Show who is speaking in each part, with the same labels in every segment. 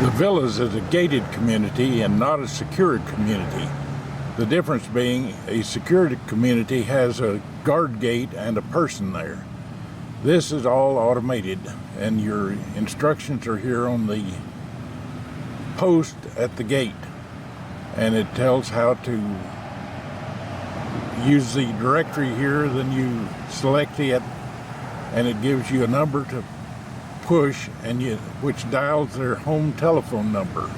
Speaker 1: The Villas is a gated community and not a secured community. The difference being a secured community has a guard gate and a person there. This is all automated, and your instructions are here on the post at the gate, and it tells how to use the directory here. Then you select it and it gives you a number to push, which dials their home telephone number,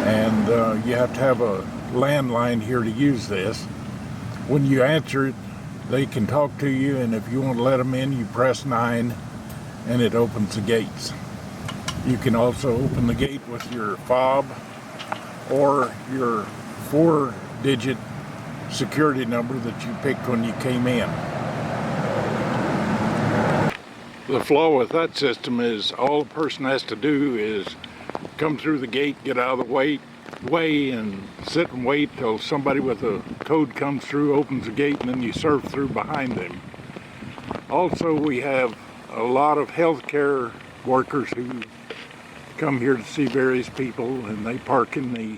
Speaker 1: and you have to have a landline here to use this. When you answer it, they can talk to you, and if you want to let them in, you press 9 and it opens the gates. You can also open the gate with your fob or your 4-digit security number that you picked when you came in. The flaw with that system is all a person has to do is come through the gate, get out of the way, and sit and wait till somebody with a code comes through, opens the gate, and then you surf through behind them. Also, we have a lot of healthcare workers who come here to see various people, and they park in the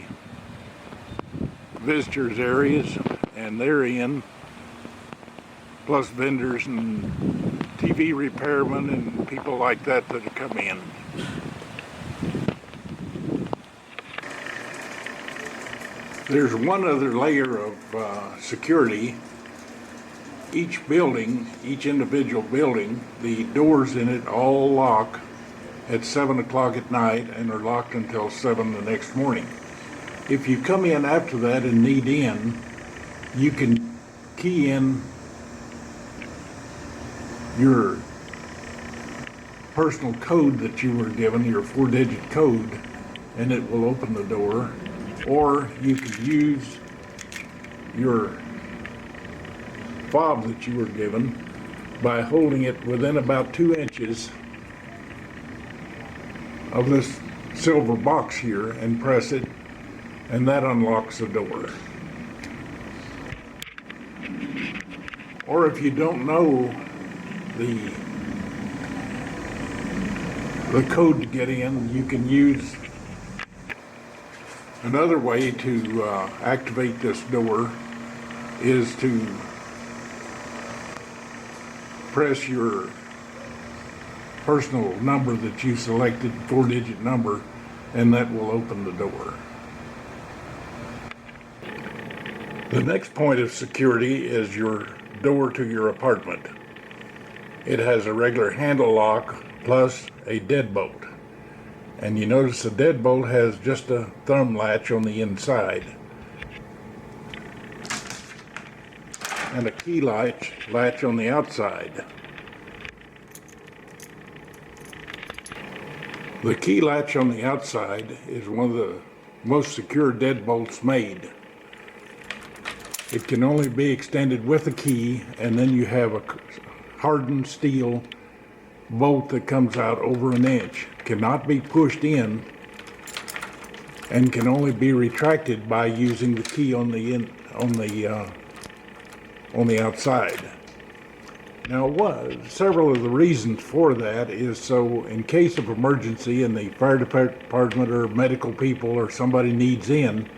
Speaker 1: visitors areas, and they're in, plus vendors and TV repairmen and people like that come in. There's one other layer of security. Each individual building, the doors in it all lock at 7 o'clock at night and are locked until 7 the next morning. If you come in after that and need in, you can key in your personal code that you were given, your 4-digit code, and it will open the door. Or you could use your fob that you were given by holding it within about 2 inches of this silver box here and press it, and that unlocks the door. Or if you don't know the code to get in, you can use another way to activate this door is to press your personal number that you selected, 4-digit number, and that will open the door. The next point of security is your door to your apartment. It has a regular handle lock plus a deadbolt. And you notice the deadbolt has just a thumb latch on the inside and a key latch on the outside. The key latch on the outside is one of the most secure deadbolts made. It can only be extended with a key, and then you have a hardened steel bolt that comes out over 1 inch. Cannot be pushed in and can only be retracted by using the key on the outside. Now, several of the reasons for that is so in case of emergency and the fire department or medical people or somebody needs in,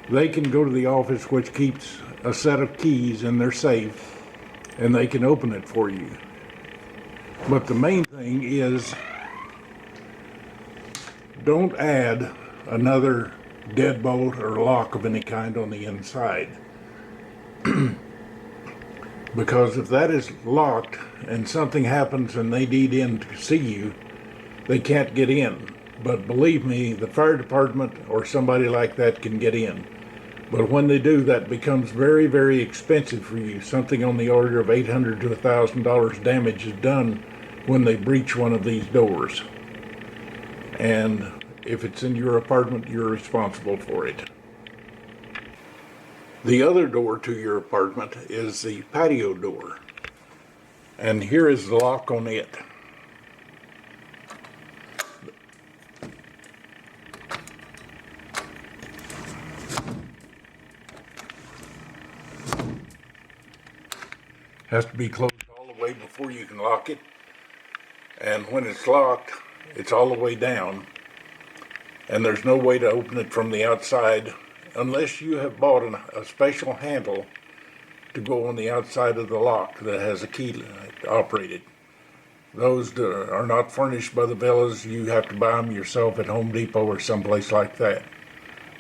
Speaker 1: they can go to the office which keeps a set of keys in their safe and they can open it for you. But the main thing is, don't add another deadbolt or lock of any kind on the inside. Because if that is locked and something happens and they need in to see you, they can't get in. But believe me, the fire department or somebody like that can get in. But when they do, that becomes very, very expensive for you. Something on the order of $800 to $1,000 damage is done when they breach one of these doors. And if it's in your apartment, you're responsible for it. The other door to your apartment is the patio door. And here is the lock on it. Has to be closed all the way before you can lock it. And when it's locked, it's all the way down. and there's no way to open it from the outside unless you have bought a special handle to go on the outside of the lock that has a key to operate it. Those that are not furnished by the Villas, you have to buy them yourself at Home Depot or someplace like that.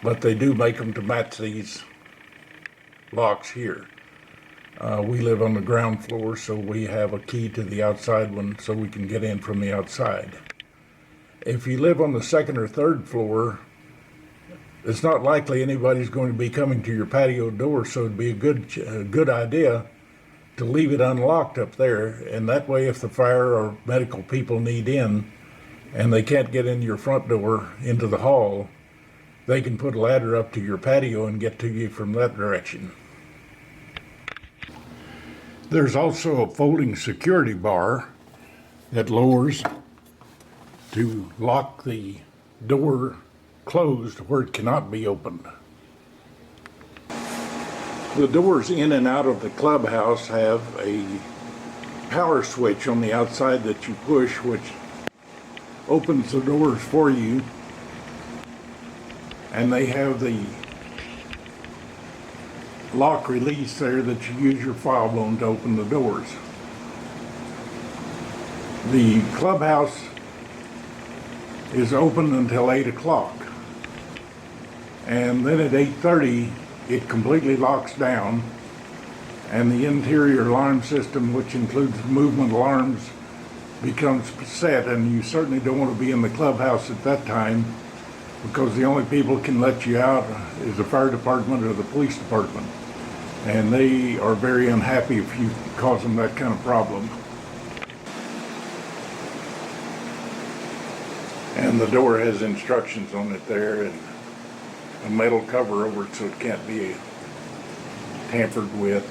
Speaker 1: But they do make them to match these locks here. We live on the ground floor, so we have a key to the outside one so we can get in from the outside. If you live on the second or third floor, it's not likely anybody's going to be coming to your patio door, so it'd be a good idea to leave it unlocked up there, and that way if the fire or medical people need in and they can't get in your front door into the hall, they can put a ladder up to your patio and get to you from that direction. There's also a folding security bar that lowers to lock the door closed where it cannot be opened. The doors in and out of the clubhouse have a power switch on the outside that you push, which opens the doors for you, and they have the lock release there that you use your file bone to open the doors. The clubhouse is open until 8 o'clock, and then at 8:30 it completely locks down, and the interior alarm system, which includes movement alarms, becomes set, and you certainly don't want to be in the clubhouse at that time, because the only people who can let you out is the fire department or the police department, and they are very unhappy if you cause them that kind of problem. And the door has instructions on it there, and a metal cover over it so it can't be tampered with.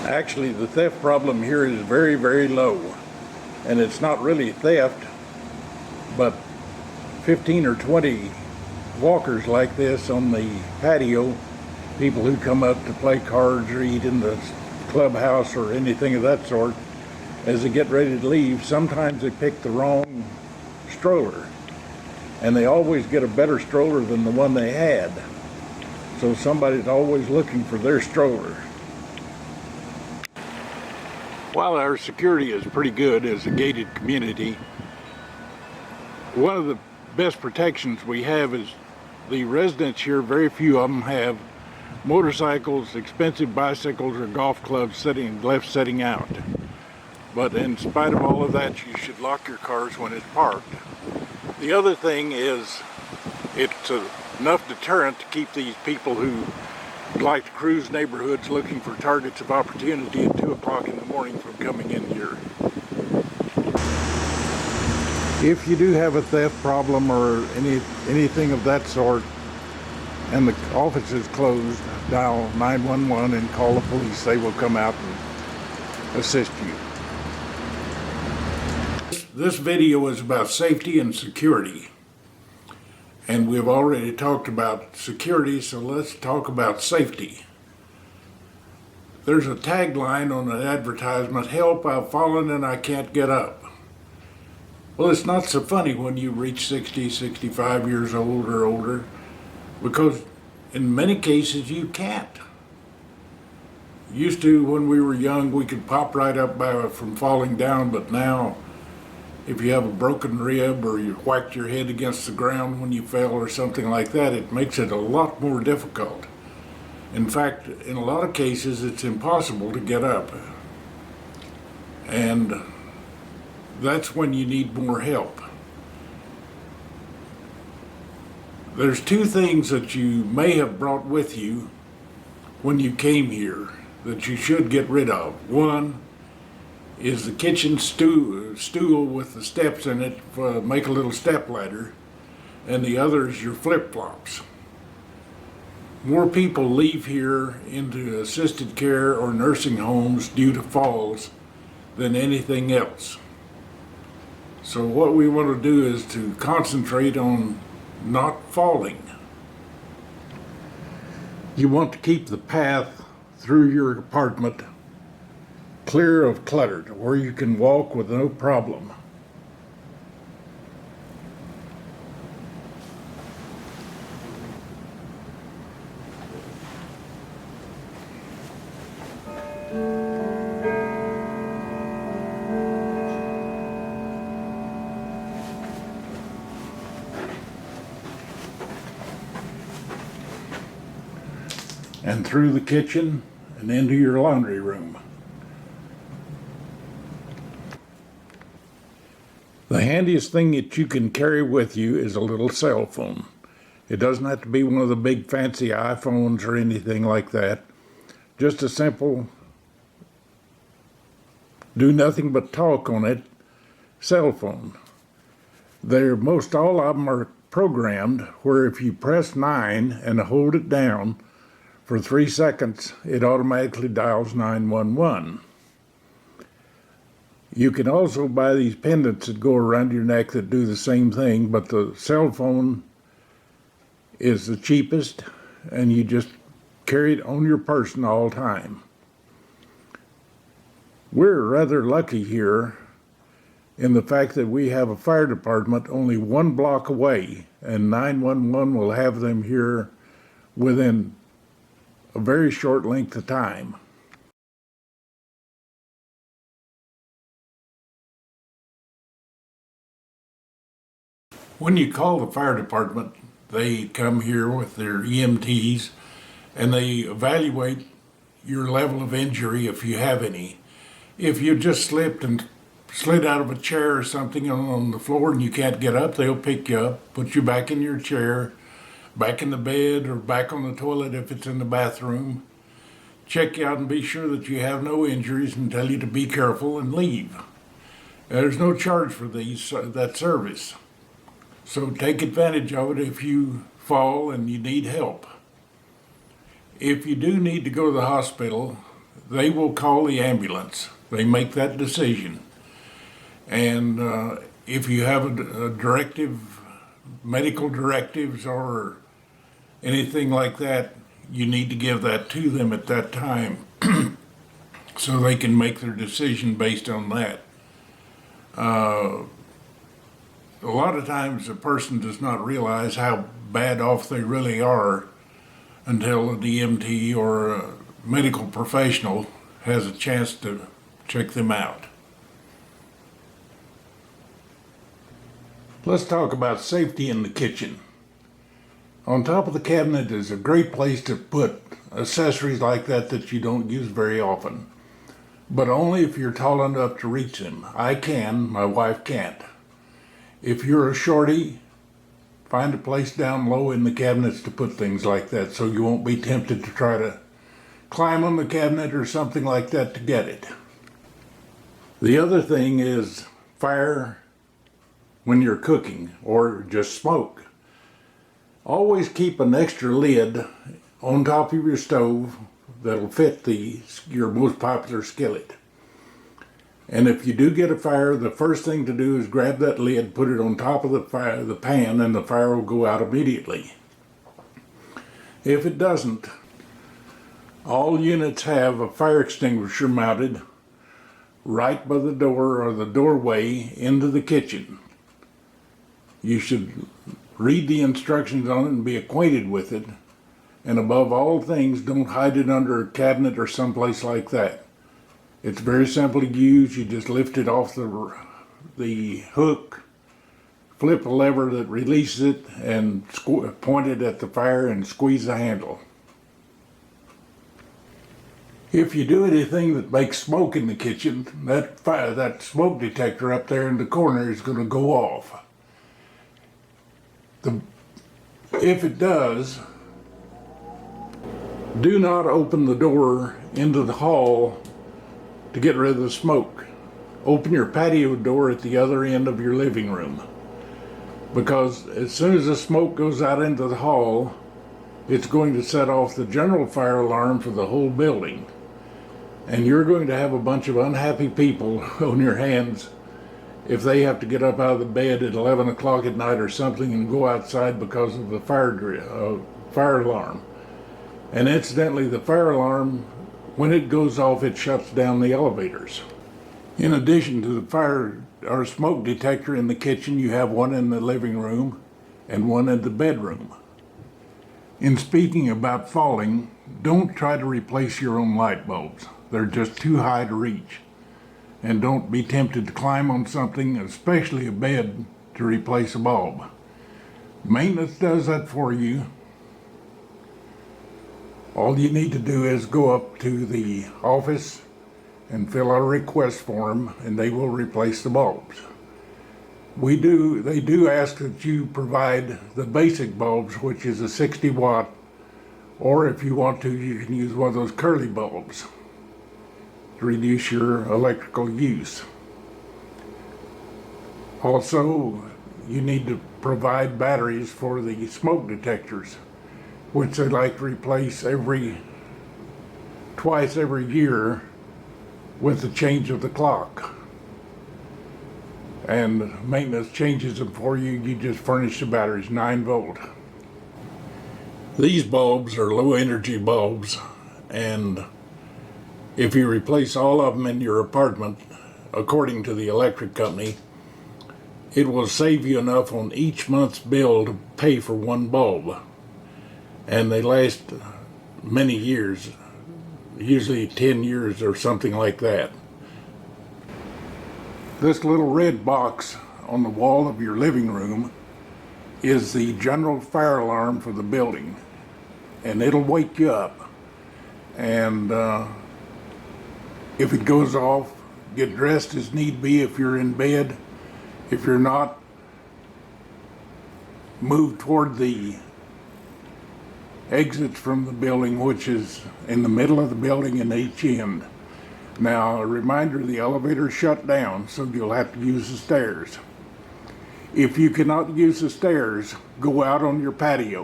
Speaker 1: Actually, the theft problem here is very, very low, and it's not really theft, but 15 or 20 walkers like this on the patio, people who come up to play cards or eat in the clubhouse or anything of that sort, as they get ready to leave, sometimes they pick the wrong stroller, and they always get a better stroller than the one they had. So somebody's always looking for their stroller. While our security is pretty good as a gated community, one of the best protections we have is the residents here, very few of them have motorcycles, expensive bicycles, or golf clubs left sitting out. But in spite of all of that, you should lock your cars when it's parked. The other thing is, it's enough deterrent to keep these people who like to cruise neighborhoods looking for targets of opportunity at 2 o'clock in the morning from coming in here. If you do have a theft problem or anything of that sort, and the office is closed, dial 911 and call the police. They will come out and assist you. This video is about safety and security, and we've already talked about security, so let's talk about safety. There's a tagline on an advertisement, "Help, I've fallen and I can't get up." Well, it's not so funny when you reach 60, 65 years old or older, because in many cases you can't. Used to, when we were young, we could pop right up from falling down, but now if you have a broken rib or you whacked your head against the ground when you fell or something like that, it makes it a lot more difficult. In fact, in a lot of cases, it's impossible to get up. And that's when you need more help. There's two things that you may have brought with you when you came here that you should get rid of. One is the kitchen stool with the steps in it to make a little step ladder, and the other is your flip-flops. More people leave here into assisted care or nursing homes due to falls than anything else. So what we want to do is to concentrate on not falling. You want to keep the path through your apartment clear of clutter, where you can walk with no problem. and through the kitchen and into your laundry room. The handiest thing that you can carry with you is a little cell phone. It doesn't have to be one of the big fancy iPhones or anything like that. Just a simple, do nothing but talk on it, cell phone. Most all of them are programmed where if you press 9 and hold it down for 3 seconds, it automatically dials 911. You can also buy these pendants that go around your neck that do the same thing, but the cell phone is the cheapest, and you just carry it on your person all the time. We're rather lucky here in the fact that we have a fire department only 1 block away, and 911 will have them here within a very short length of time. When you call the fire department, they come here with their EMTs and they evaluate your level of injury if you have any. If you just slipped and slid out of a chair or something on the floor and you can't get up, they'll pick you up, put you back in your chair, back in the bed, or back on the toilet if it's in the bathroom, check you out and be sure that you have no injuries and tell you to be careful and leave. There's no charge for that service. So take advantage of it if you fall and you need help. If you do need to go to the hospital, they will call the ambulance. They make that decision. And if you have a directive, medical directives or anything like that, you need to give that to them at that time so they can make their decision based on that. A lot of times a person does not realize how bad off they really are until an EMT or a medical professional has a chance to check them out. Let's talk about safety in the kitchen. On top of the cabinet is a great place to put accessories like that you don't use very often, but only if you're tall enough to reach them. I can, my wife can't. If you're a shorty, find a place down low in the cabinets to put things like that so you won't be tempted to try to climb on the cabinet or something like that to get it. The other thing is fire when you're cooking or just smoke. Always keep an extra lid on top of your stove that'll fit your most popular skillet. And if you do get a fire, the first thing to do is grab that lid, put it on top of the pan, and the fire will go out immediately. If it doesn't, all units have a fire extinguisher mounted right by the door or the doorway into the kitchen. You should read the instructions on it and be acquainted with it. And above all things, don't hide it under a cabinet or someplace like that. It's very simple to use. You just lift it off the hook, flip a lever that releases it, and point it at the fire and squeeze the handle. If you do anything that makes smoke in the kitchen, that smoke detector up there in the corner is going to go off. If it does, do not open the door into the hall to get rid of the smoke. Open your patio door at the other end of your living room, because as soon as the smoke goes out into the hall, it's going to set off the general fire alarm for the whole building. And you're going to have a bunch of unhappy people on your hands if they have to get up out of the bed at 11 o'clock at night or something and go outside because of the fire alarm. And incidentally, the fire alarm, when it goes off, it shuts down the elevators. In addition to the fire or smoke detector in the kitchen, you have one in the living room and one in the bedroom. In speaking about falling, don't try to replace your own light bulbs. They're just too high to reach. And don't be tempted to climb on something, especially a bed, to replace a bulb. Maintenance does that for you. All you need to do is go up to the office and fill out a request form, and they will replace the bulbs. They do ask that you provide the basic bulbs, which is a 60 watt, or if you want to, you can use one of those curly bulbs to reduce your electrical use. Also, you need to provide batteries for the smoke detectors, which they like to replace twice every year with the change of the clock. And maintenance changes them for you. You just furnish the batteries, 9 volt. These bulbs are low energy bulbs, and if you replace all of them in your apartment, according to the electric company, it will save you enough on each month's bill to pay for one bulb. And they last many years, usually 10 years or something like that. This little red box on the wall of your living room is the general fire alarm for the building, and it'll wake you up. And if it goes off, get dressed as need be if you're in bed. If you're not, move toward the exits from the building, which is in the middle of the building in each end. Now, a reminder, the elevator is shut down, so you'll have to use the stairs. If you cannot use the stairs, go out on your patio.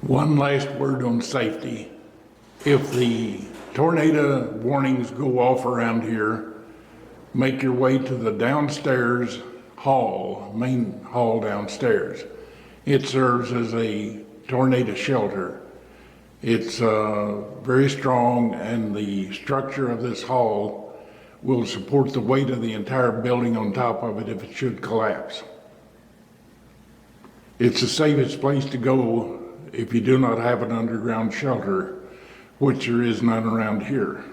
Speaker 1: One last word on safety. If the tornado warnings go off around here, make your way to the downstairs hall, main hall downstairs. It serves as a tornado shelter. It's very strong, and the structure of this hall will support the weight of the entire building on top of it if it should collapse. It's the safest place to go if you do not have an underground shelter, which there is none around here.